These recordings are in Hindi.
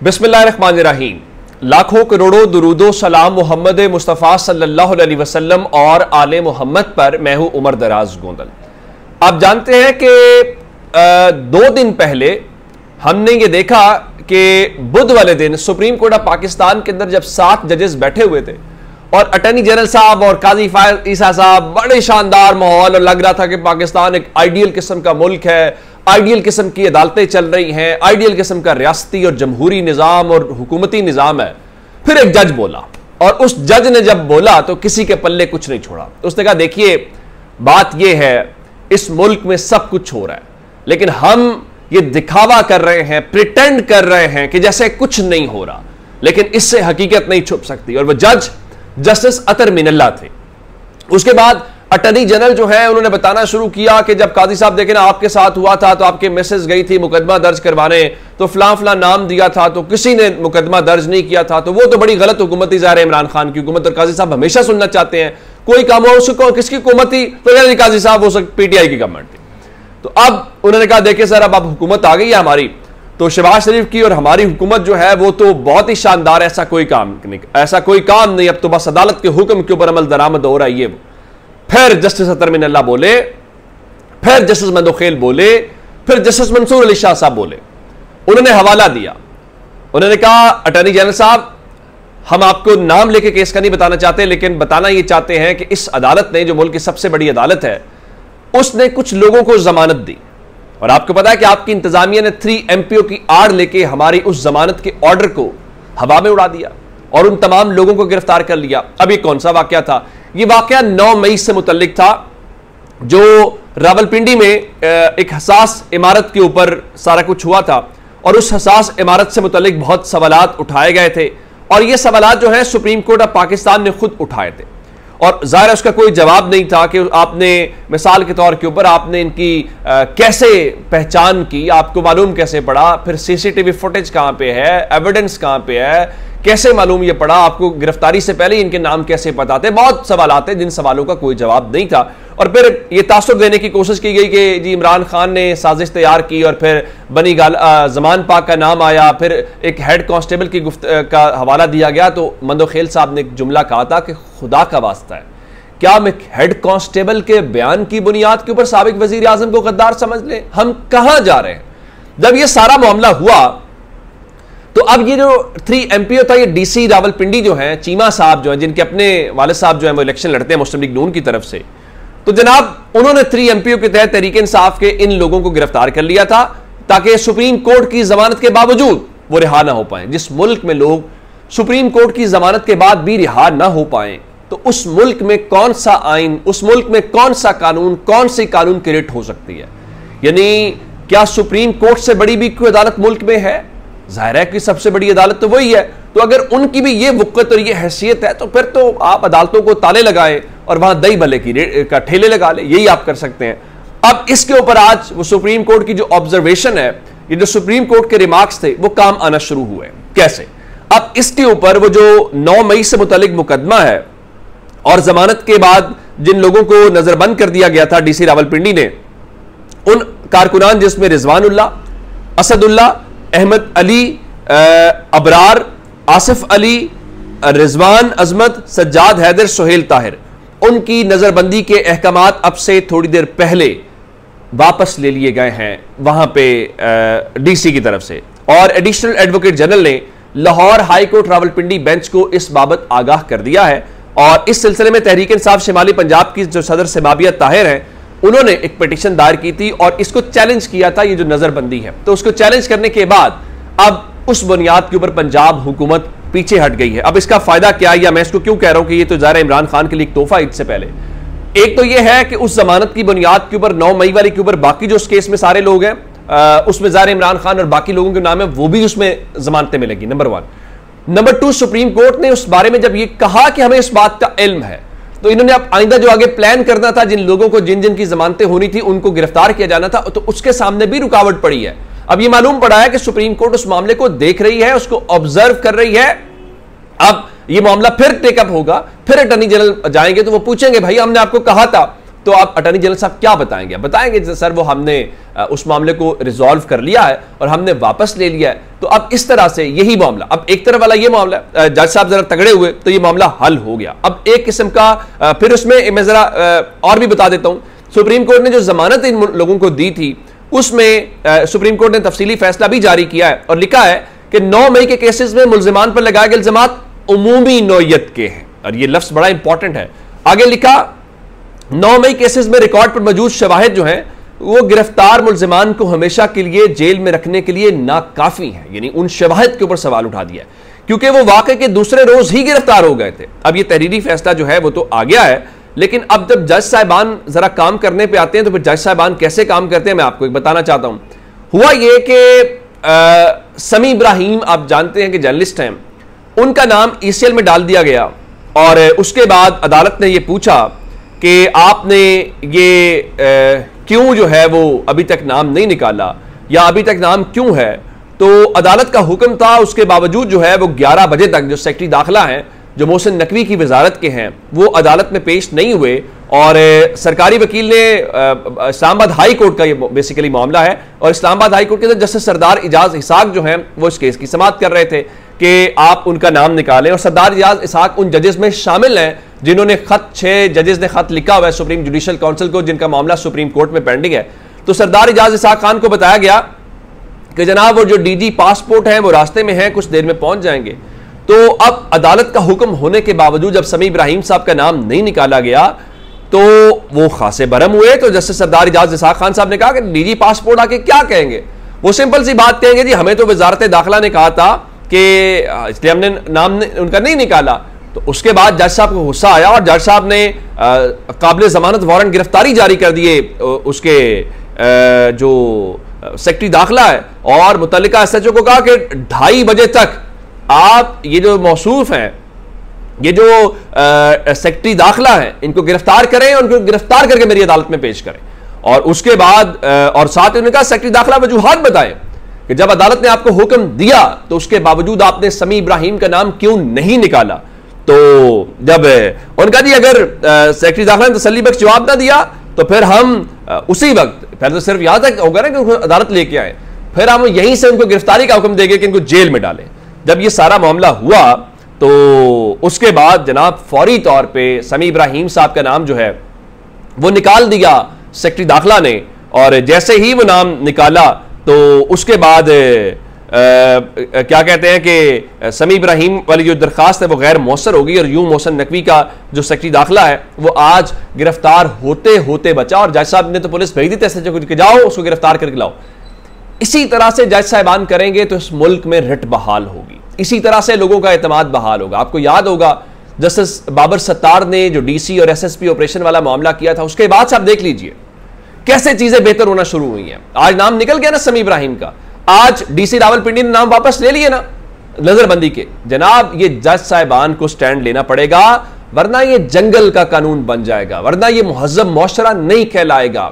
बिस्मिल्लाहिर्रहमानिर्रहीम। लाखों करोड़ों दुरूदो सलाम मोहम्मद मुस्तफ़ा सल्लल्लाहु अलैहि वसल्लम और आले मोहम्मद पर। मैं हूं उमर दराज गोंदल। आप जानते हैं कि 2 दिन पहले हमने ये देखा कि बुध वाले दिन सुप्रीम कोर्ट ऑफ पाकिस्तान के अंदर जब 7 जजेस बैठे हुए थे और अटॉर्नी जनरल साहब और काजी फायर ईसा साहब, बड़े शानदार माहौल, और लग रहा था कि पाकिस्तान एक आइडियल किस्म का मुल्क है, आइडियल किस्म की अदालतें चल रही हैं, आइडियल किस्म का रियासती और जमहूरी निज़ाम और हुकूमती निज़ाम है। फिर एक जज बोला और उस जज ने जब बोला तो किसी के पल्ले कुछ नहीं छोड़ा। उसने कहा देखिए बात यह है, इस मुल्क में सब कुछ हो रहा है लेकिन हम ये दिखावा कर रहे हैं, प्रिटेंड कर रहे हैं कि जैसे कुछ नहीं हो रहा, लेकिन इससे हकीकत नहीं छुप सकती। और वह जज जस्टिस अतर मिनल्ला थे। उसके बाद अटॉर्नी जनरल जो है उन्होंने बताना शुरू किया कि जब काजी साहब देखे ना आपके साथ हुआ था तो आपके मिसेस गई थी मुकदमा दर्ज करवाने, तो फलां फलां नाम दिया था तो किसी ने मुकदमा दर्ज नहीं किया था, तो वो तो बड़ी गलत हुकूमत थी ज़ाहिर है इमरान खान की हुकूमत। और काजी साहब हमेशा सुनना चाहते हैं कोई काम हो उसको किसकी हुकूमत थी, तो यानी काजी साहब वो पीटीआई की गवर्नमेंट थी। तो अब उन्होंने कहा देखिए सर अब हुकूमत आ गई है हमारी, तो शहबाज शरीफ की और हमारी हुकूमत जो है वो तो बहुत ही शानदार है, ऐसा कोई काम नहीं, अब तो बस अदालत के हुक्म के ऊपर अमल दरामद हो रहा है। ये फिर जस्टिस अतर मिनल्ला बोले, फिर जस्टिस मंदोखेल बोले, फिर जस्टिस मंसूर अली शाह साहब बोले। उन्होंने हवाला दिया, उन्होंने कहा अटॉर्नी जनरल साहब हम आपको नाम लेके केस का नहीं बताना चाहते, लेकिन बताना ये चाहते हैं कि इस अदालत ने, जो मुल्क की सबसे बड़ी अदालत है, उसने कुछ लोगों को जमानत दी। और आपको पता है कि आपकी इंतजामिया ने 3 MPO की आड़ लेके हमारी उस जमानत के ऑर्डर को हवा में उड़ा दिया और उन तमाम लोगों को गिरफ्तार कर लिया। अब ये कौन सा वाकया था? ये वाकया 9 मई से मुतल्लिक था, जो रावलपिंडी में एक हसास इमारत के ऊपर सारा कुछ हुआ था और उस हसास इमारत से मुतल्लिक बहुत सवालात उठाए गए थे और ये सवालात जो है सुप्रीम कोर्ट ऑफ पाकिस्तान ने खुद उठाए थे और ज़ाहिर है उसका कोई जवाब नहीं था कि आपने मिसाल के तौर के ऊपर आपने इनकी कैसे पहचान की, आपको मालूम कैसे पड़ा, फिर CCTV फुटेज कहाँ पे है, एविडेंस कहाँ पे है, कैसे मालूम ये पड़ा, आपको गिरफ्तारी से पहले इनके नाम कैसे पता थे। बहुत सवाल आते जिन सवालों का कोई जवाब नहीं था। और फिर ये तासुर देने की कोशिश की गई कि जी इमरान खान ने साजिश तैयार की और फिर बनी जमान पाक का नाम आया, फिर एक हेड कांस्टेबल की का हवाला दिया गया। तो मंदोखेल साहब ने एक जुमला कहा था कि खुदा का वास्ता है क्या हम एक हेड कांस्टेबल के बयान की बुनियाद के ऊपर साबिक वजीर आजम को गद्दार समझ लें? हम कहां जा रहे हैं? जब ये सारा मामला हुआ तो अब ये जो 3 MPO था, ये DC रावलपिंडी जो है, चीमा साहब जो है, जिनके अपने वाले साहब जो है वो इलेक्शन लड़ते हैं मुस्लिम लीग नून की तरफ से, तो जनाब उन्होंने 3 MPO के तहत तहरीक इंसाफ के इन लोगों को गिरफ्तार कर लिया था ताकि सुप्रीम कोर्ट की जमानत के बावजूद वो रिहा ना हो पाए। जिस मुल्क में लोग सुप्रीम कोर्ट की जमानत के बाद भी रिहा ना हो पाए, तो उस मुल्क में कौन सा आइन, उस मुल्क में कौन सा कानून, कौन सी कानून की रिट हो सकती है? यानी क्या सुप्रीम कोर्ट से बड़ी भी कोई अदालत मुल्क में है? जाहिर है कि सबसे बड़ी अदालत तो वही है। तो अगर उनकी भी ये वक़्त और ये हैसियत है तो फिर तो आप अदालतों को ताले लगाएं और वहां दही भले का ठेले लगा ले, यही आप कर सकते हैं। अब इसके ऊपर आज वो सुप्रीम कोर्ट की जो ऑब्जर्वेशन है, ये जो सुप्रीम कोर्ट के रिमार्क्स थे, वो काम आना शुरू हुए। कैसे? अब इसके ऊपर वो जो 9 मई से मुतल्लिक मुकदमा है और जमानत के बाद जिन लोगों को नजरबंद कर दिया गया था DC रावलपिंडी ने, उन कारकुनान जिसमें रिजवानुल्लाह, असदुल्लाह, अहमद अली, अबरार, आसिफ अली, रिजवान अजमत, सज्जाद हैदर, सोहेल ताहिर, उनकी नजरबंदी के अहकामात अब से थोड़ी देर पहले वापस ले लिए गए हैं वहां पे DC की तरफ से। और एडिशनल एडवोकेट जनरल ने Lahore high court Rawalpindi bench को इस बाबत आगाह कर दिया है और इस सिलसिले में तहरीक इंसाफ शिमाली पंजाब की जो सदर सिमाबिया ताहिर हैं, उन्होंने एक पिटीशन दायर की थी और इसको चैलेंज किया था, ये जो नजरबंदी है। तो उसको चैलेंज करने के बाद अब उस बुनियाद के ऊपर पंजाब हुकूमत पीछे हट गई है। अब इसका फायदा क्या है, या मैं इसको क्यों कह रहा हूं कि ये तो ज़ाहिर है इमरान खान के लिए एक तोहफा ईद से पहले। एक तो ये है कि उस जमानत की बुनियाद के ऊपर 9 मई वाली के ऊपर बाकी जो उस केस में सारे लोग हैं, उसमें ज़ाहिर इमरान खान और बाकी लोगों के नाम है, वो भी उसमें जमानतें मिलेगी, नंबर 1। नंबर 2, सुप्रीम कोर्ट ने उस बारे में जब ये कहा कि हमें इस बात का इल्म है, तो इन्होंने अब आइंदा जो आगे प्लान करना था, जिन लोगों को जिन जिन की जमानतें होनी थी उनको गिरफ्तार किया जाना था, तो उसके सामने भी रुकावट पड़ी है। अब ये मालूम पड़ा है कि सुप्रीम कोर्ट उस मामले को देख रही है, उसको ऑब्जर्व कर रही है। अब ये मामला फिर टेकअप होगा, फिर अटॉर्नी जनरल जाएंगे तो वो पूछेंगे भाई हमने आपको कहा था तो आप अटॉर्नी जनरल साहब क्या बताएंगे? बताएंगे सर वो हमने उस मामले को रिजॉल्व कर लिया है और हमने वापस ले लिया है। तो अब इस तरह से यही मामला, अब एक तरफ वाला ये मामला, जज साहब जरा तगड़े हुए तो ये मामला हल हो गया। अब एक किस्म का फिर उसमें मैं जरा और भी बता देता हूं, सुप्रीम कोर्ट ने जो जमानत इन लोगों को दी थी उसमें सुप्रीम कोर्ट ने तफसीली फैसला भी जारी किया है और लिखा है कि 9 मई के केसेस में मुल्जिमान पर लगाए गए इल्जामात उमूमी नौयत के हैं। और ये लफ्ज बड़ा इंपॉर्टेंट है। आगे लिखा 9 मई केसेस में रिकॉर्ड पर मौजूद शवाहिद जो हैं वो गिरफ्तार मुल्जिमान को हमेशा के लिए जेल में रखने के लिए नाकाफी है। यानी उन शवाहिद के ऊपर सवाल उठा दिया क्योंकि वो वाकई के दूसरे रोज ही गिरफ्तार हो गए थे। अब ये तहरीरी फैसला जो है वो तो आ गया है, लेकिन अब जब जज साहिबान जरा काम करने पे आते हैं तो फिर जज साहिबान कैसे काम करते हैं मैं आपको एक बताना चाहता हूं। हुआ ये कि समी इब्राहिम, आप जानते हैं कि जर्नलिस्ट हैं, उनका नाम ईसीएल में डाल दिया गया और उसके बाद अदालत ने यह पूछा कि आपने ये क्यों जो है वो अभी तक नाम नहीं निकाला या अभी तक नाम क्यों है। तो अदालत का हुक्म था, उसके बावजूद जो है वो 11 बजे तक जो सेक्रेटरी दाखिला हैं जो मोहसिन नकवी की वजारत के हैं वो अदालत में पेश नहीं हुए। और सरकारी वकील ने इस्लामाबाद हाई कोर्ट का ये बेसिकली मामला है और इस्लामाबाद हाई कोर्ट के अंदर जस्टिस सरदार इजाज इसाक जो हैं वो इस केस की समाअत कर रहे थे कि आप उनका नाम निकालें। और सरदार इजाज इसाक उन जजेस में शामिल हैं जिन्होंने खत, 6 जजेस ने खत लिखा हुआ है सुप्रीम जुडिशल काउंसिल को जिनका मामला सुप्रीम कोर्ट में पेंडिंग है। तो सरदार इजाज इसाक खान को बताया गया कि जनाब वो जो डीजी पासपोर्ट है वो रास्ते में है, कुछ देर में पहुंच जाएंगे। तो अब अदालत का हुक्म होने के बावजूद जब समी इब्राहिम साहब का नाम नहीं निकाला गया तो वो खासे बरम हुए। तो जस्टिस सरदार इजाज इसाक खान साहब ने कहा कि डीजी पासपोर्ट आके क्या कहेंगे? वो सिंपल सी बात कहेंगे जी हमें तो वजारत दाखिला ने कहा था कि इसलिए हमने नाम उनका नहीं निकाला। तो उसके बाद जज साहब को गुस्सा आया और जज साहब ने काबिल जमानत वारंट गिरफ्तारी जारी कर दिए उसके जो सेक्रेटरी दाखिला है और मुतल्लिका एसएचओ को कहा कि 2:30 बजे तक आप ये जो मौसूफ हैं, ये जो सेक्रेटरी दाखिला है, इनको गिरफ्तार करें, उनको गिरफ्तार करके मेरी अदालत में पेश करें। और उसके बाद और साथ ही उन्होंने कहा सेक्रेटरी दाखिला वजूहात बताएं कि जब अदालत ने आपको हुक्म दिया तो उसके बावजूद आपने समी इब्राहिम का नाम क्यों नहीं निकाला। तो जब उनका जी अगर सेक्रेटरी दाखिला ने तसल्ली बख्श जवाब ना दिया तो फिर हम उसी वक्त, पहले तो सिर्फ यहां तक होगा ना कि उनको अदालत लेके आए, फिर हम यहीं से उनको गिरफ्तारी का हुक्म देंगे कि इनको जेल में डालें। जब ये सारा मामला हुआ तो उसके बाद जनाब फौरी तौर पे समी इब्राहिम साहब का नाम जो है वो निकाल दिया सेक्रेटरी दाखिला ने। और जैसे ही वो नाम निकाला तो उसके बाद क्या कहते हैं कि समी इब्राहिम वाली जो दरखास्त है वो गैर मौसर हो गई और यूं मोहसिन नकवी का जो सेक्रेटरी दाखिला है वो आज गिरफ्तार होते होते बचा। और जज साहब ने तो पुलिस भेज दी थी एसएचओ को कि जाओ उसको गिरफ्तार करके लाओ। इसी तरह से जज साहिबान करेंगे तो इस मुल्क में रिट बहाल होगी, इसी तरह से लोगों का एतमाद बहाल होगा। आपको याद होगा जस्टिस बाबर सत्तार ने जो डीसी और एसएसपी ऑपरेशन वाला मामला किया था, उसके बाद से आप देख लीजिए कैसे चीजें बेहतर होना शुरू हुई हैं। आज नाम निकल गया ना समी इब्राहिम का, आज डीसी रावलपिंडी ने नाम वापस ले लिए ना नजरबंदी के। जनाब ये जज साहिबान को स्टैंड लेना पड़ेगा वरना ये जंगल का कानून बन जाएगा, वरना ये मुहज्जब मुआशरा नहीं कहलाएगा।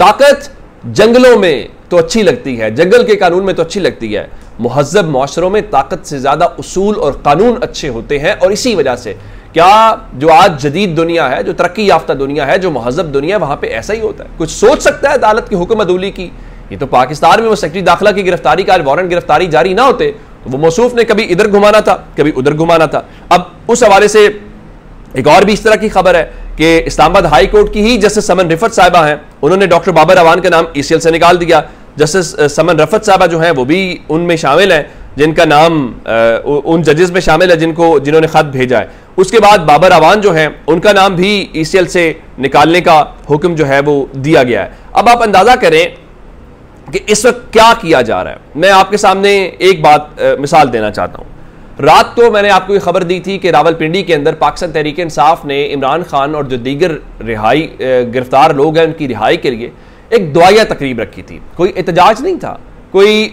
ताकत जंगलों में तो अच्छी लगती है, जंगल के कानून में तो अच्छी लगती है, मुहज्जब मुआशरों में ताकत से ज्यादा उसूल और कानून अच्छे होते हैं। और इसी वजह से क्या जो आज जदीद दुनिया है, जो तरक्की याफ्ता दुनिया है, जो मुहज्जब दुनिया है, वहां पे ऐसा ही होता है। कुछ सोच सकता है अदालत की हुक्म अदूली की? ये तो पाकिस्तान में वो सेक्रेटरी दाखिला की गिरफ्तारी का वारंट गिरफ्तारी जारी ना होते तो वो मौसूफ ने कभी इधर घुमाना था कभी उधर घुमाना था। अब उस हवाले से एक और भी इस तरह की खबर है कि इस्लामाबाद हाई कोर्ट की ही जस्टिस समन रिफत साहिबा हैं, उन्होंने डॉक्टर बाबर अवान का नाम ईसीएल से निकाल दिया। जस्टिस समन रफत साहिबा जो हैं वो भी उनमें शामिल हैं जिनका नाम उन जजेस में शामिल है जिन्होंने खत भेजा है। उसके बाद बाबर अवान जो हैं उनका नाम भी ईसीएल से निकालने का हुक्म जो है वो दिया गया है। अब आप अंदाजा करें कि इस वक्त क्या किया जा रहा है। मैं आपके सामने एक बात मिसाल देना चाहता हूं। रात को मैंने आपको ये खबर दी थी कि रावलपिंडी के अंदर पाकिस्तान तहरीक इंसाफ ने इमरान खान और जो दीगर रिहाई गिरफ्तार लोग हैं उनकी रिहाई के लिए एक दुआया तकरीब रखी थी। कोई एहतजाज नहीं था, कोई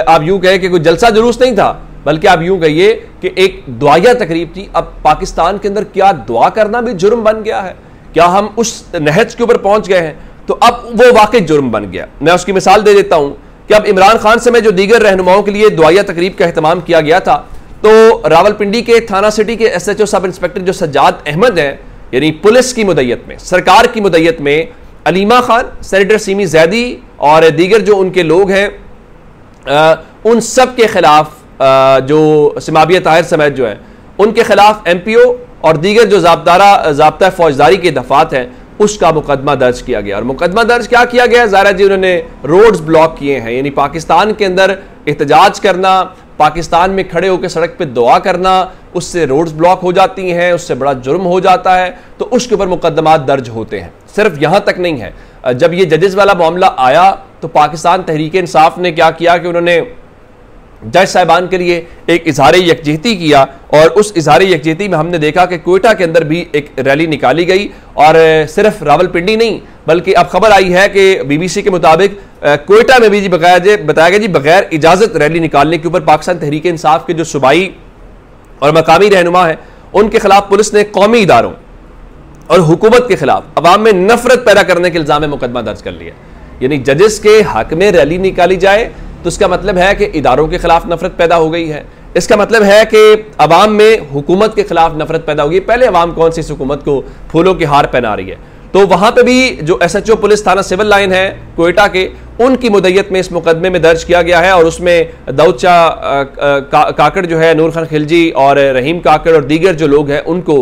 आप यूं कहें कि कोई जलसा जुलूस नहीं था, बल्कि आप यूं कहिए कि एक दुआया तकरीब थी। अब पाकिस्तान के अंदर क्या दुआ करना भी जुर्म बन गया है? क्या हम उस नहज के ऊपर पहुंच गए हैं? तो अब वो वाकई जुर्म बन गया। मैं उसकी मिसाल दे देता हूं कि अब इमरान खान समेत जो दीगर रहनुमाओं के लिए दुआया तकरीब का एहतमाम किया गया था, तो रावलपिंडी के थाना सिटी के एसएचओ सब इंस्पेक्टर जो सज्जाद अहमद हैं यानी पुलिस की मुद्दत में, सरकार की मुद्दत में अलीमा खान, सेनेटर सीमी जैदी और दीगर जो उनके लोग हैं, उन सब के खिलाफ जो सिमाबिया ताहिर समेत जो है उनके खिलाफ MPO और दीगर जो ज़ाब्ता फौजदारी के दफात हैं उसका मुकदमा दर्ज किया गया। और मुकदमा दर्ज क्या किया गया? ज़ाहिर जी उन्होंने रोड्स ब्लॉक किए हैं, यानी पाकिस्तान के अंदर एहतजाज करना, पाकिस्तान में खड़े होकर सड़क पे दुआ करना, उससे रोड्स ब्लॉक हो जाती हैं, उससे बड़ा जुर्म हो जाता है, तो उसके ऊपर मुकदमात दर्ज होते हैं। सिर्फ यहाँ तक नहीं है, जब ये जजेस वाला मामला आया तो पाकिस्तान तहरीक इंसाफ ने क्या किया कि उन्होंने जज साहिबान के लिए एक इजहार यकजहती किया, और उस इजहार यकजहती में हमने देखा कि कोयटा के अंदर भी एक रैली निकाली गई, और सिर्फ रावलपिंडी नहीं बल्कि अब खबर आई है कि BBC के मुताबिक कोयटा में भी जी बताया गया जी बगैर इजाज़त रैली निकालने के ऊपर पाकिस्तान तहरीक इंसाफ के जो सूबाई और मकामी रहनुमा है उनके खिलाफ पुलिस ने कौमी इदारों और हुकूमत के खिलाफ अवाम में नफरत पैदा करने के इल्जाम में मुकदमा दर्ज कर लिया। यानी जजेस के हक में रैली निकाली जाए तो इसका मतलब है कि इदारों के खिलाफ नफरत पैदा हो गई है, इसका मतलब है कि अवाम में हुकूमत के खिलाफ नफरत पैदा होगी। पहले अवाम कौन सी इस हुकूमत को फूलों के हार पहना रही है, तो वहां पे भी जो SHO पुलिस थाना सिविल लाइन है कोयटा के, उनकी मुद्दत में इस मुकदमे में दर्ज किया गया है, और उसमें दाऊद शाह काकड़ जो है, नूर खान खिलजी और रहीम काकड़ और दीगर जो लोग हैं उनको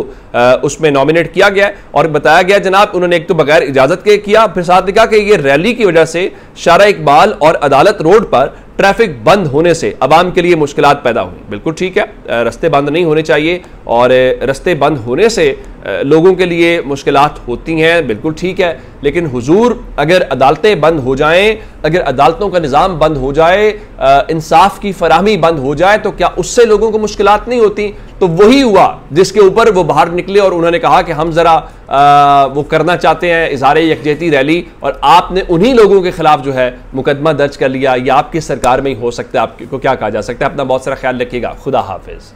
उसमें नॉमिनेट किया गया है। और बताया गया जनाब उन्होंने एक तो बगैर इजाजत के किया, फिर साथ लिखा कि ये रैली की वजह से शारा इकबाल और अदालत रोड पर ट्रैफिक बंद होने से अवाम के लिए मुश्किलात पैदा हुई। बिल्कुल ठीक है, रास्ते बंद नहीं होने चाहिए, और रास्ते बंद होने से लोगों के लिए मुश्किलात होती हैं, बिल्कुल ठीक है, लेकिन हुजूर अगर अदालतें बंद हो जाएं, अगर अदालतों का निज़ाम बंद हो जाए, इंसाफ की फराहमी बंद हो जाए, तो क्या उससे लोगों को मुश्किलात नहीं होती? तो वही हुआ जिसके ऊपर वो बाहर निकले और उन्होंने कहा कि हम ज़रा वो करना चाहते हैं इज़हार यकजहती रैली, और आपने उन्हीं लोगों के खिलाफ जो है मुकदमा दर्ज कर लिया। ये आपकी सरकार में ही हो सकता है, आपको क्या कहा जा सकता है। अपना बहुत सारा ख्याल रखिएगा, खुदा हाफिज़।